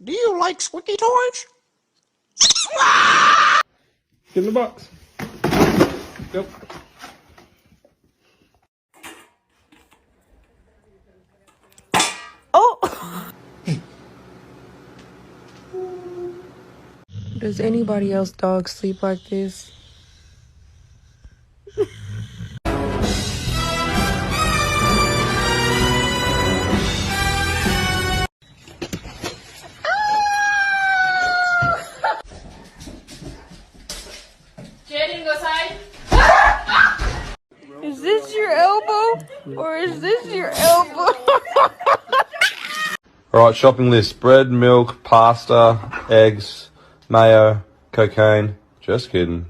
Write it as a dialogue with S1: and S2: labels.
S1: Do you like squeaky toys?
S2: Get in the box. Go.
S3: Oh! Does anybody else dog sleep like this?
S4: Jaden, go side.
S3: Is this your elbow? Or is this your elbow?
S5: Alright, shopping list. Bread, milk, pasta, eggs, mayo, cocaine. Just kidding.